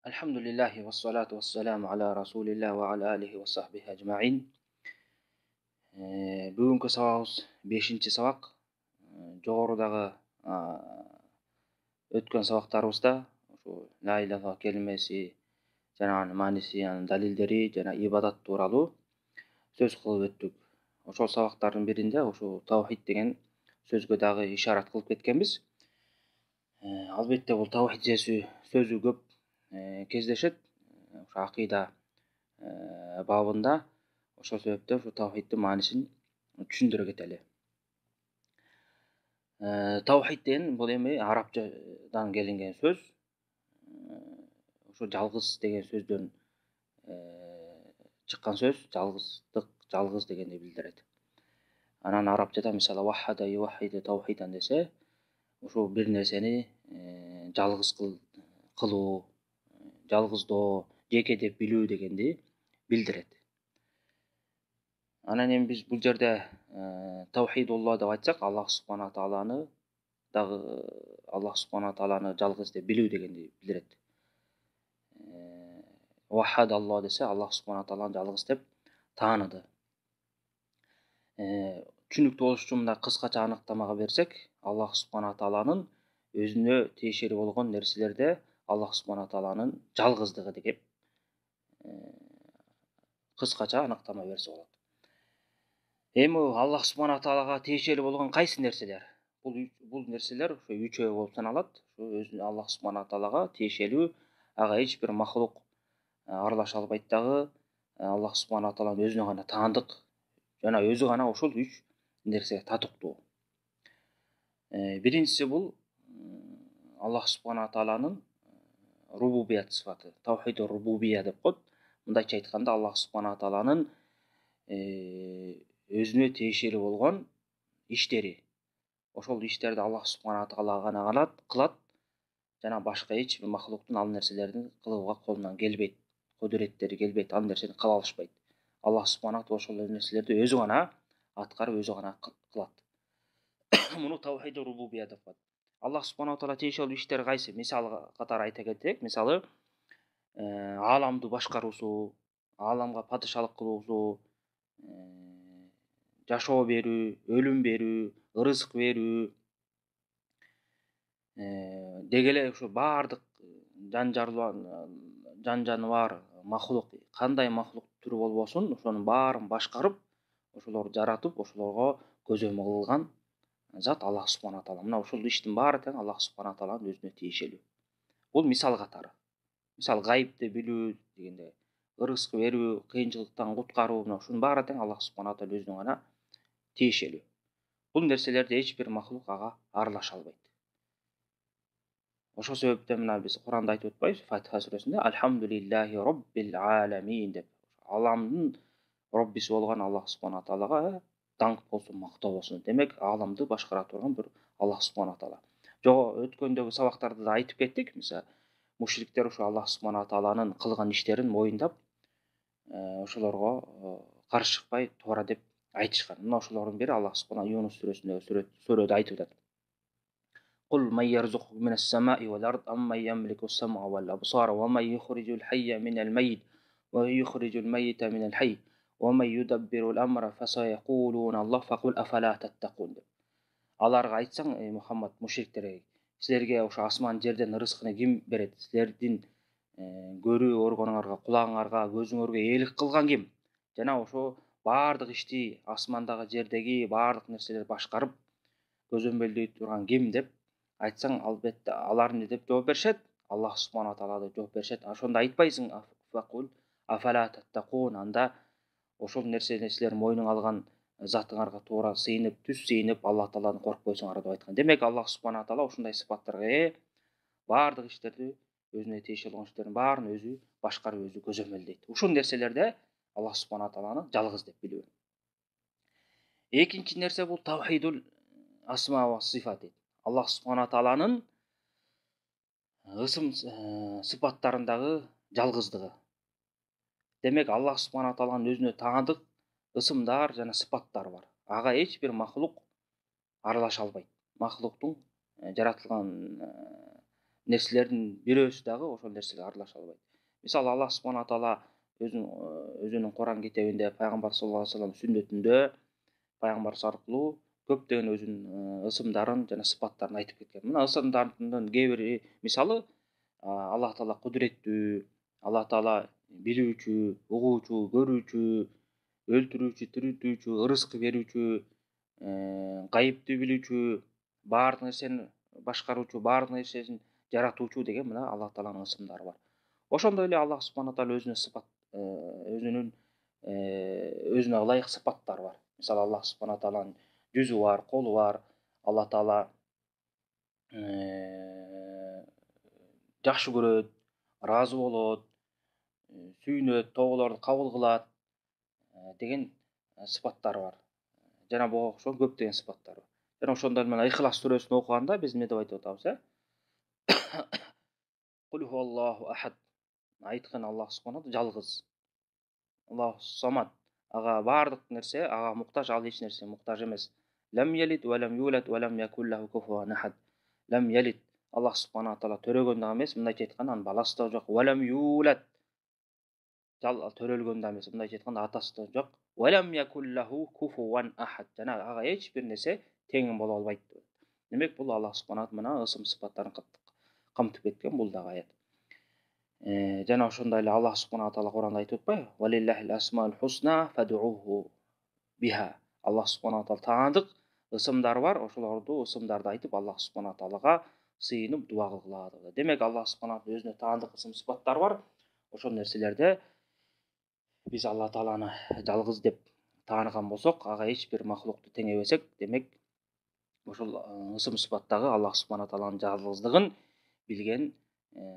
Alhamdulillahi ve salatu ve selamu ala Rasulillah ve ala alihi ve sahbihi ecma'in. Бүгүнкү сабагыбыз 5-чи сабак. Жогорудагы өткөн сабактарыбызда ошо ла илаха келимеси жана анын мааниси, анын далилдери жана ибадат тууралуу сөз кылып өттүк. Ошол сабактардын биринде ошо таухид деген сөзгө дагы ишарат кылып кеткенбиз. Албетте бул таухид сөзү көп кездешет. Ошо акыйда бабында. Ошол себептен ушу таухиддин маанисин түшүндүрө кетели. Таухид деген бул эми арабчадан келинген сөз. Ошо жалгыз деген сөздөн чыккан сөз, жалгыздык, жалгыз дегенди билдирет. Анан арабчада мисалы вахада ювахиду таухидан десе, ошо бир нерсени жалгыз кылуу, жалгыздоо, жеке деп билүү дегенди билдирет. Анан эми биз бул жерде таухидуллах деп айтсак, Аллах субхана тааланы дагы Аллах субхана тааланы жалгыз деп билүү дегенди билдирет. Вахад Аллах десе, Аллах субхана тааланы жалгыз деп тааныды. Түшүнүктүү болуш үчүн мындай кыскача аныктамага берсек, Аллах субхана тааланын өзүнө тиешелүү болгон нерселерде Аллах субхана тааланын жалгыздыгы деп кыскача аныктама берсе болот. Эми Аллах субхана таалага тиешелүү болгон кайсы нерселер? Бул нерселер ошо үчөө болуп саналат. Ошо өзү Аллах субхана таалага тиешелүү, ага эч бир махлук аралаша албайт дагы. Аллах субхана тааланын өзүнө гана таандык жана өзү гана ушул үч нерсеге татыктуу. Биринчиси бул Аллах субхана тааланын рубубият сыфаты, таухид рубубия деп коет. Мындайча айтканда, Аллах субхана тааланын өзүнө тиешелүү болгон иштери. Ошол иштерди Аллах субхана таала гана кылат жана башка эч бир махлуктун ал нерселерди кылууга колунан келбейт, кудуреттери келбейт, ал нерсени кыла алышпайт. Аллах субхана таала ошол нерселерди өзү гана аткарып, өзү гана кылат. Муну таухид рубубия деп коет. Аллах субхана таала тиешелүү иштери кайсы? Мисал катары айта кетсек, мисалы ааламды башкаруусу, ааламга падышалык кылуусу, жашоо берүү, өлүм берүү, ырызык берүү, деги эле ушу баардык жан жаныбар, махлук, кандай махлук түрү болбосун, ошонун баарын башкарып, ошолорду жаратып, ошолорго көзөмөл кылган зат Аллах субхана таала. Мына ушул иштин баары тең Аллах субхана тааланын өзүнө тиешелүү. Бул мисал катары. Мисалы гайыпты билүү дегенде, ырызык берүү, кыйынчылыктан куткаруу, мына ушунун баары тең Аллах субхана таала өзүнө гана тиешелүү. Бул нерселерди эч бир махлук ага аралаша албайт. Ошол себептен мына биз Куранда айтып атпайбыз, Фатиха сүрөсүндө Алхамдулиллахи роббил аламин деп. Аламдын роббиси болгон Аллах субхана таалага даңк болсун, мактоо болсун. Демек, ааламды башкара турган бир Аллах субхана таала. Жок, өткөндөгү сабактарда да айтып кеттик. Мисалы, мушриктер ушу Аллах субхана тааланын кылган иштерин моюндап, ошолорго каршы чыкпай туура деп айтышкан. Мына ошолордун бири Аллах субхана Юнус сүрөсүндөгү сүрөдө айтып атат. Кул ман ярзукуkum минас самаи вал ард амман ямлику as-сам'a wal absara wa man yukhrijul hayya minal mayyit wa yukhrijul mayyita minal hayy wa man yudabbiru al-amra fasayaquluna Allah faqul afala tattaqun. Аларга айтсаң, Мухаммад, мушриктерге, силерге ошо асман жерден ырызкыны ким берет? Силердин көрүү органыңарга, кулагыңарга, көзүңөргө ээлик кылган ким? Жана ошо баардык ишти, асмандагы, жердеги баардык нерселерди башкарып, көзөмөлдөй турган ким деп айтсаң, албетте алар эмне деп жооп беришет? Аллах субхана таала деп жооп беришет. Ошондо айтпайсың, факул афала таттакун, анда ошол нерсени силер мойнуңа алган затыңарга туура сыйынып, түз сыйынып, Аллах тааланы коркпойсуңар деп айткан. Демек, Аллах субхана таала ушундай сыпаттарга баардык иштерди, өзүнө тиешелүү болгон иштердин баарын өзү башкарып, өзү көзөмөлдөйт. Ушул нерселерде Аллах субхана тааланы жалгыз деп билүү. Экинчи нерсе бул таухидул асма ва сифат. Аллах субхана тааланын ысым сыпаттарындагы жалгыздыгы. Демек, Аллах субхана тааланын өзүнө таандык ысымдар жана сыпаттары бар. Ага эч бир махлук аралаша албайт. Махлуктун жаратылган нерселердин бирөөсү дагы ошол нерсеге аралаша албайт. Мисалы Аллах субхана таала өзүнүн Куран китебинде, пайгамбар саллаллаху алейхи вассалам сүннөтүндө пайгамбарыбыз аркылуу көптөгөн өзүнүн ысымдарын жана сыпаттарын айтып кеткен. Мына ысымдардын кээ бири мисалы Аллах таала кудуреттүү, Аллах таала билүүчү, угуучу, көрүүчү, өлтүрүүчү, тирилтүүчү, ырызык берүүчү, гайыпты билүүчү, баардык нерсени башкаруучу, баардык нерсени жаратуучу деген мына Аллах тааланын ысымдары бар. Ошондой эле Аллах субхана таала өзүнө ылайык сыпаттары бар. Мисалы Аллах субхана тааланын жүзү бар, колу бар. Аллах таала жакшы көрөт, ыраазы болот, сүйүнөт, тоголорду кабыл кылат деген сыпаттары бар. Жана буга окшогон көптөгөн сыпаттар бар. Жана ошондой менен Ихлас сүрөсүн окуганда биз эмне деп айтып атабыз, Кул хуаллаху ахад. Айткан Аллах субхана жалгыз. Аллаху самад. Ага баардык нерсе, ага муктаж, ал эч нерсе муктаж эмес. Лам ялид ва лам юлад ва лам якул лаху куфуан ахад. Лам ялид. Аллах субхана таала төрөгөн да эмес, мындайча айтканда анын баласы да жок. Ва лам юлад. Төрөлгөн да эмес, мындайча айтканда атасы да жок. Ва лам якул лаху куфуан ахад. Жана ага эч бир нерсе тең боло албайт. Демек бул Аллах субхана мына ысым сыпаттарын камтып кеткен бул дагы аят. Жана ошондой эле Аллах субхана таала Куранда айтып атпайбы? Валиллахил асмаул хусна фад'уху биха. Аллах субхана таала таандык ысымдар бар, ошолорду ысымдарды айтып Аллах субхана таалага сыйынып дуа кылгыла деп. Демек Аллах субхана таала өзүнө таандык ысым сыпаттар бар. Ошол нерселерде биз Аллах тааланы жалгыз деп тааныган болсок, ага эч бир махлукту теңебесек, демек ошол ысым сыпаттагы Аллах субхана тааланын жалгыздыгын билген,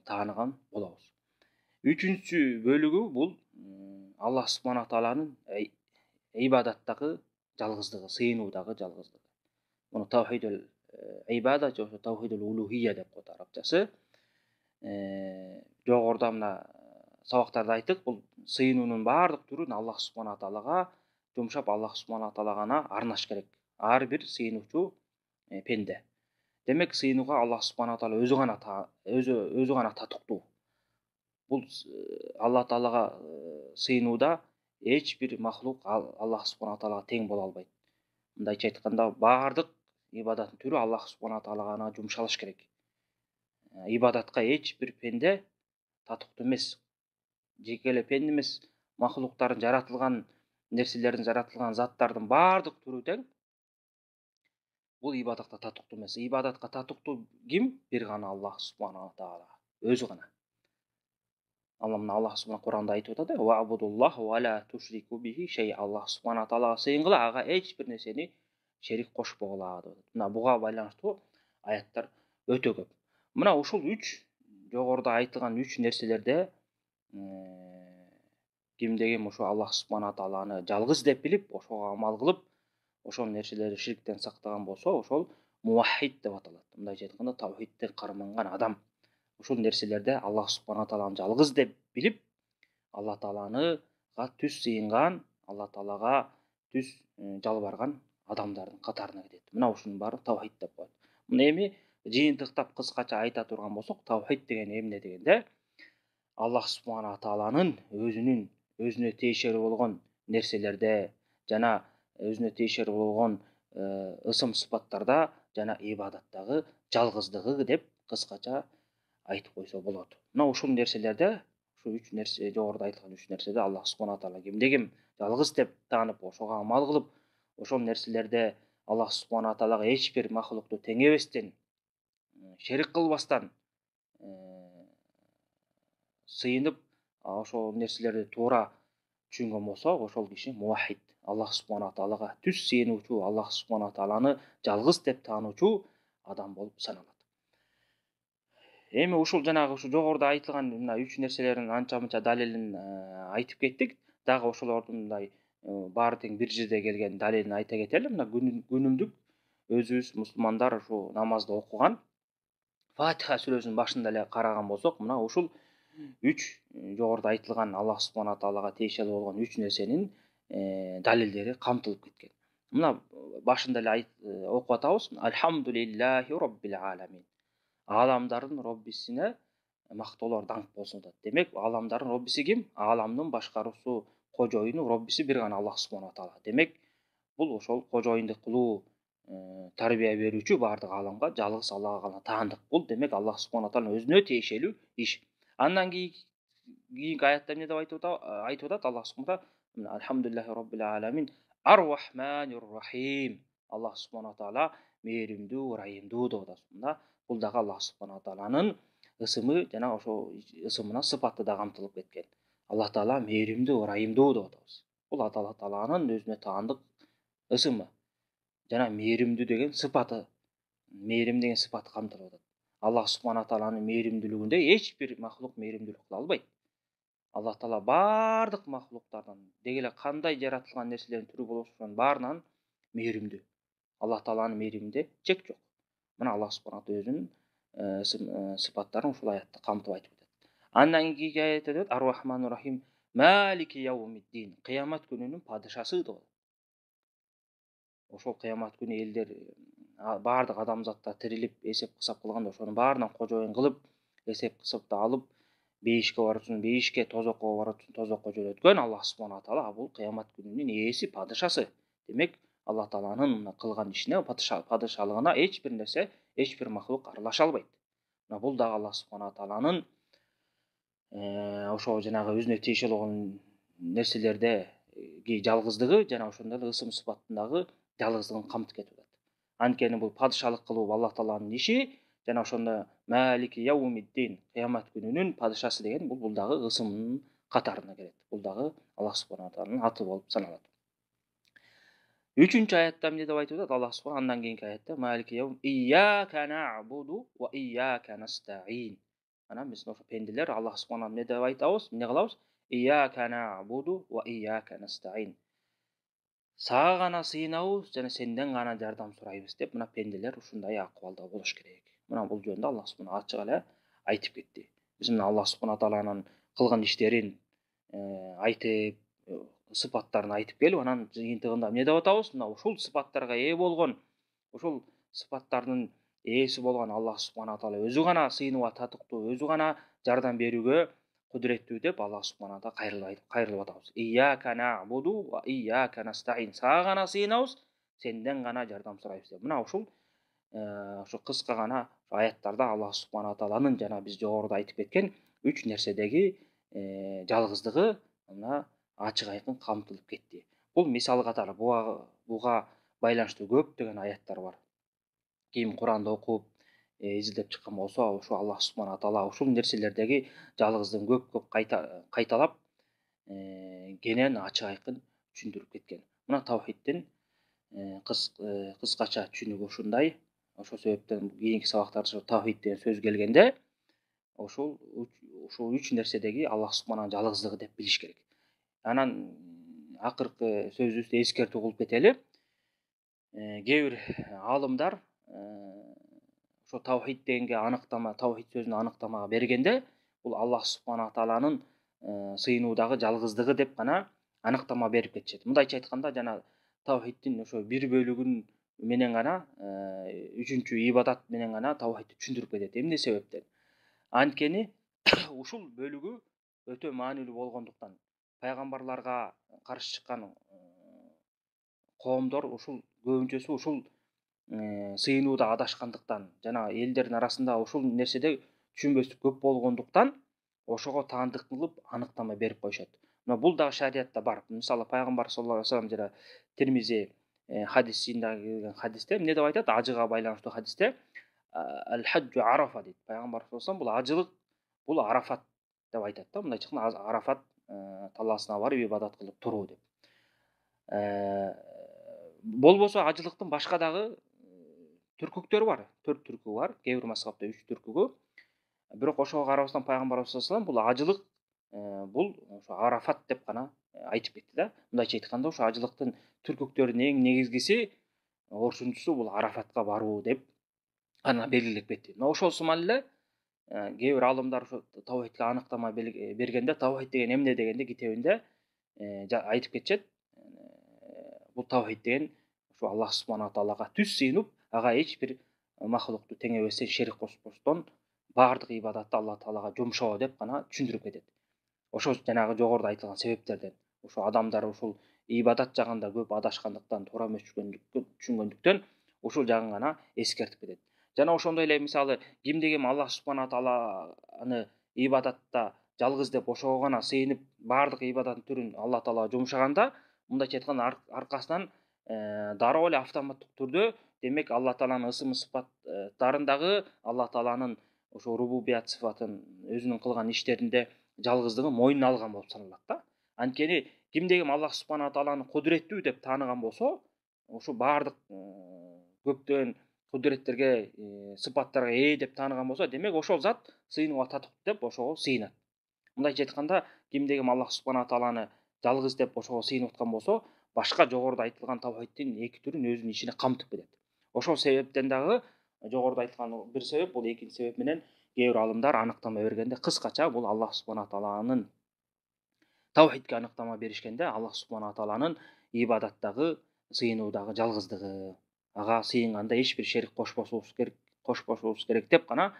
тааныган болобуз. Үчүнчү бөлүгү бул Аллах субхана тааланын ибадаттагы жалгыздыгы, сыйынуудагы жалгыздыгы. Муну тавхидул ибада же тавхидул улухия деп коет арабчасы. Жогоруда мына сабактарда айттык, бул сыйынуунун баардык түрүн Аллах субхана таалага жумшап, Аллах субхана таала гана арнаш керек. Ар бир сыйынуучу пенде. Демек сыйынууга Аллах субхана таала өзү гана татыктуу. Бул Аллах таалага сыйынууда эч бир махлук Аллах субхана таалага тең боло албайт. Мындайча айтканда баардык ибадаттын түрү Аллах субхана таалага гана жумшалыш керек. Ибадатка эч бир пенде татыктуу эмес. Жеке эле пенде эмес, махлуктардын жаратылган нерселердин, жаратылган заттардын баардык түрү тең. Бул ибадатка татыктуу эмес. Ибадатка татыктуу ким? Бир гана Аллах субхана таала, өзү гана. Аллах субхана Куранда айтып атат, "Ва абудуллах ва ла тушрику бихи шей". Аллах субхана таалага сыйынгыла, ага эч бир нерсени шерик кошпогула деп. Мына буга байланыштуу аяттар өтө көп. Мына ушул 3 жогоруда айтылган 3 нерселерде кимде ким ошо Аллах субхана тааланы жалгыз деп билип, ошого амал кылып, ошол нерселерди ширктен сактаган болсо, ошол муваххид деп аталат. Мындайча айтканда тавхидти карманган адам. Ушул нерселерде Аллах субхана тааланы жалгыз деп билип, Аллах тааланыга түз сыйынган, Аллах таалага түз жалбарган адамдардын катарына кирет. Мына ушунун баары тавхид деп коет. Мына эми жыйынтыктап кыскача айта турган болсок, тавхид деген эмне дегенде, Аллах субхана тааланын өзүнө тиешелүү болгон нерселерде жана өзүнө тиешелүү болгон ысым сыпаттарда жана ибадаттагы жалгыздыгы деп кыскача айтып койсо болот. Мына ушул нерселерде, ушу 3 нерсе, жогоруда айтылган 3 нерседе Аллах субхана таала кимде ким жалгыз деп таанып, ошого амал кылып, ошол нерселерде Аллах субхана таалага эч бир махлукту теңебестен, шерик кылбастан сыйынып, ошол нерселерди туура түшүнгөн болсо, ошол киши муваххид, Аллах субхана таалага түз сыйынуучу, Аллах субхана тааланы жалгыз деп таануучу адам болуп саналат. Эми ушул жанагы ушу жогоруда айтылган мына 3 нерселердин анча-мынча далилин айтып кеттик. Дагы ошолордун мындай баары тең бир жерде келген далилин айта кетели. Мына күнүмдүк өзүбүз мусулмандар ушу намазда окуган Фатиха сүрөсүнүн башында эле караган болсок, мына ушул 3 жогоруда айтылган Аллах субхана таалага тиешелүү болгон 3 нерсенин далилдери камтылып кеткен. Мына башында эле окуп атабыз. Альхамдулиллахи роббил аламин. Аламдардын Роббисине мактоолор даңк болсун атат. Демек, аламдардын Роббиси ким? Аламдын башкаруусу, кожоюну, Роббиси бир гана Аллах субхана таала. Демек, бул ошол кожоюндук кылуу, тарбия берүүчү бардык аламга жалгыз Аллага гана таандык. Бул демек Аллах субхана тааланын өзүнө тиешелүү иш. Андан кийинки аятта эмне деп айтып атат Аллах субхана таала? Алхамдулиллахи роббил аламин, ар-рахманир рахим. Аллах субхана таала мээримдүү, ырайымдуу деп атат. Бул дагы Аллах субхана тааланын ысымы, жана ошо ысымына сыпаты да камтылып кеткен. Аллах таала мээримдүү, ырайымдуу деп атабыз. Бул Аллах тааланын өзүнө таандык ысымы. Жана мээримдүү деген сыпаты, мээрим деген сыпаты камтылып атат. Аллах субхана тааланын мээримдүүлүгүндө эч бир махлук мээримдүүлүк кыла албайт. Аллах таала бардык махлуктардан, деги эле кандай жаратылган нерселердин түрү болушун баарынан мээримдүү. Аллах тааланын мээриминде чек жок. Мына Аллах субхана таала өзүнүн сыпаттарын ушул аятта камтып айтып атат. Андан кийинки аятта деп атат: Ар-Рахманур Рахим, Малики яумиддин. Кыямат күнүнүн падышасы деп атат. Ошол кыямат күнү элдер бардык адамзаттар тирилип эсеп кысап кылганда ошонун баарынан кожоюн кылып, эсеп кысып да алып, бейишке барсын, бейишке, тозокко барсын, тозокко жөнөткөн Аллах субхана таала бул кыямат күнүнүн ээси, падышасы. Демек, Аллах тааланын кылган ишине, падышалыгына эч бир нерсе, эч бир махлук аралаша албайт. Мына бул дагы Аллах субхана тааланын ошо жанагы өзүнө тиешелүү болгон нерселердеги жалгыздыгы жана ошондой эле ысым сыпаттындагы жалгыздыгын камтып кетип атат. Анткени бул падышалык кылуу Аллах тааланын иши, жана ошондо Малики яумиддин, кыямат күнүнүн падышасы деген бул дагы ысымдын катарына кирет. Бул дагы Аллах субхана тааланын аты болуп саналат. Үчүнчү аятта эмне деп айтып атат Аллах субхана? Андан кийинки аятта Малики яум ияка нa'буду ва ияка настаин. Ана биз ошо пенделер Аллах субхана эмне деп айтабыз? Эмне кылабыз? Ияка нa'буду ва ияка настаин. Сага гана сыйынабыз жана сенден гана жардам сурайбыз деп мына пенделер ушундай акыбалда болуш керек. Мына бул жөнүндө Аллах субхана ачык эле айтып кетти. Биз мына Аллах субхана тааланын кылган иштерин айтып, сыпаттарын айтып келип, анан жыйынтыгында эмне деп атабыз? Мына ушул сыпаттарга ээ болгон, ушул сыпаттардын ээси болгон Аллах субхана таала өзү гана сыйынууга татыктуу, өзү гана жардам берүүгө кудуреттүү деп Аллах субхана таала кайрылып атабыз. Ияка нa'буду ва ияка настаин. Сага гана сыйынабыз, сенден гана жардам сурайбыз деп. Мына ушул ошо кыска гана аяттарда Аллах субхана тааланын жана биз жогоруда айтып кеткен 3 нерседеги жалгыздыгы мына ачык айкын камтылып кетти. Бул мисал катары буга байланыштуу көптөгөн аяттар бар. Ким Куранды окуп, изилдеп чыккан болсо, ошо Аллах субхана таала ушул нерселердеги жалгыздыгын көп кайталап, кенен ачык айкын түшүндүрүп кеткен. Мына тавхиддин кыскача түшүнүгү ушундай. Ошол себептен кийинки сабактарда тавхид деген сөз келгенде, ушул 3 нерседеги Аллах субхана жалгыздыгы деп билиш керек. Анан акыркы сөзүбүздө эскертүү кылып кетели. Кээ бир алымдар ошо тавхид дегенге аныктама, тавхид сөзүнө аныктама бергенде, бул Аллах субхана тааланын сыйынуудагы жалгыздыгы деп гана аныктама берип кетишет. Мындайча айтканда, жана тавхиддин ошо бир бөлүгүн менен гана, үчүнчү ибадат менен гана тавхидди түшүндүрүп кетет. Эмне себептен? Анткени ушул бөлүгү өтө маанилүү болгондуктан, пайгамбарларга каршы чыккан коомдор ушул көбүнчөсү ушул сыйынууда адашкандыктан, жана элдердин арасында ушул нерседе түшүнбөстүк көп болгондуктан, ошого таандык кылып аныктама берип коюшат. Мына бул дагы шариятта бар. Мисалы пайгамбар саллаллаху алейхи вассалам жана Тирмизи хадисинде келген хадисте эмне деп айтат? Ажыга байланыштуу хадисте ал-хаджу арафа дейт. Пайгамбар саллаллаху алейхи вассалам бул ажылык, бул арафат деп айтат да. Мындайча айтканда арафат талаасына барып ибадат кылып туруу деп. Болбосо ажылыктын башка дагы түркүктөрү бар. 4 түркү бар. Кээ бир мазхабта 3 түркүгү. Бирок ошого карабастан пайгамбар саллаллаху алейхи вассалам бул ажылык, бул ошо арафат деп гана айтып кетти да. Мындайча айтканда, ошо ажылыктын түркүктөрүнүн эң негизгиси, орчунчусу бул арафатка баруу деп аны белгилеп кетти. Но ошол сыман эле кээ бир алымдар ошо тавхидке аныктама бергенде, тавхид деген эмне дегенде китебинде айтып кетишет. Бул тавхид деген ошо Аллах субхана таалага түз сыйынып, ага эч бир махлукту тең эбестен шерик кошпостон баардык ибадатты Алла Таалага жумшоо деп гана түшүндүрүп кетет. Ошо жанагы жогоруда айтылган себептерден ошо адамдар ушул ибадат жагында көп адашкандыктан, туура эмес түшүнгөндүктөн ушул жагын гана эскертип кетет. Жана ошондой эле мисалы кимде ким Аллах субхана тааланы ибадатта жалгыз деп ошого гана сыйынып баардык ибадаттын түрүн Алла Таалага жумшаганда, мындайча айтканда аркасынан дароо эле автоматтык түрдө демек Алла Тааланын ысым сыпаттарындагы Алла Тааланын ошо рубубият сыфатын өзүнүн кылган иштеринде жалгыздыгын мойнуна алган болуп саналат да. Анткени кимде ким Аллах субхана тааланы кудуреттүү деп тааныган болсо, ошо баардык көптөгөн кудуреттерге, сыпаттарга ээ деп тааныган болсо, демек ошол зат сыйынууга татыктуу деп ошого сыйынат. Мындайча айтканда, кимде ким Аллах субхана тааланы жалгыз деп ошого сыйынып аткан болсо, башка жогоруда айтылган тавхидтин эки түрүн өзүнүн ичине камтып кетет. Ошол себептен дагы жогоруда айткан бир себеп, бул экинчи себеп менен кээ бир алымдар аныктама бергенде кыскача бул Аллах субхана тааланын тавхидке аныктама беришкенде Аллах субхана тааланын ибадаттагы, сыйынуудагы жалгыздыгы, ага сыйынганда эч бир шерик кошпошубуз керек деп гана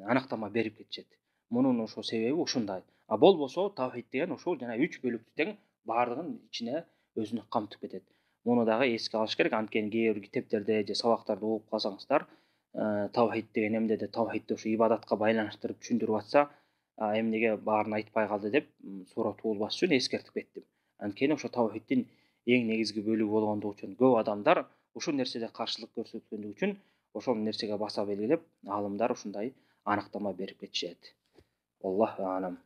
аныктама берип кетишет. Мунун ошо себеби ушундай. А болбосо тавхид деген ушул жана 3 бөлүктү тең баардыгын ичине өзүнө камтып кетет. Муну дагы эске алыш керек. Анткени кээ бир китептерде же сабактарда окуп калсаңыздар, тавхид деген эмнеде, тавхидди ушу ибадатка байланыштырып түшүндүрүп атса, эмнеге баарын айтпай калды деп суроо туулбаш үчүн эскертип кеттим. Анткени ошо тавхиддин эң негизги бөлүгү болгондугу үчүн көп адамдар ушул нерседе каршылык көрсөткөндүгү үчүн ошол нерсеге баса белгилеп, аалымдар ушундай аныктама берип кетишет. Аллаху а'лам.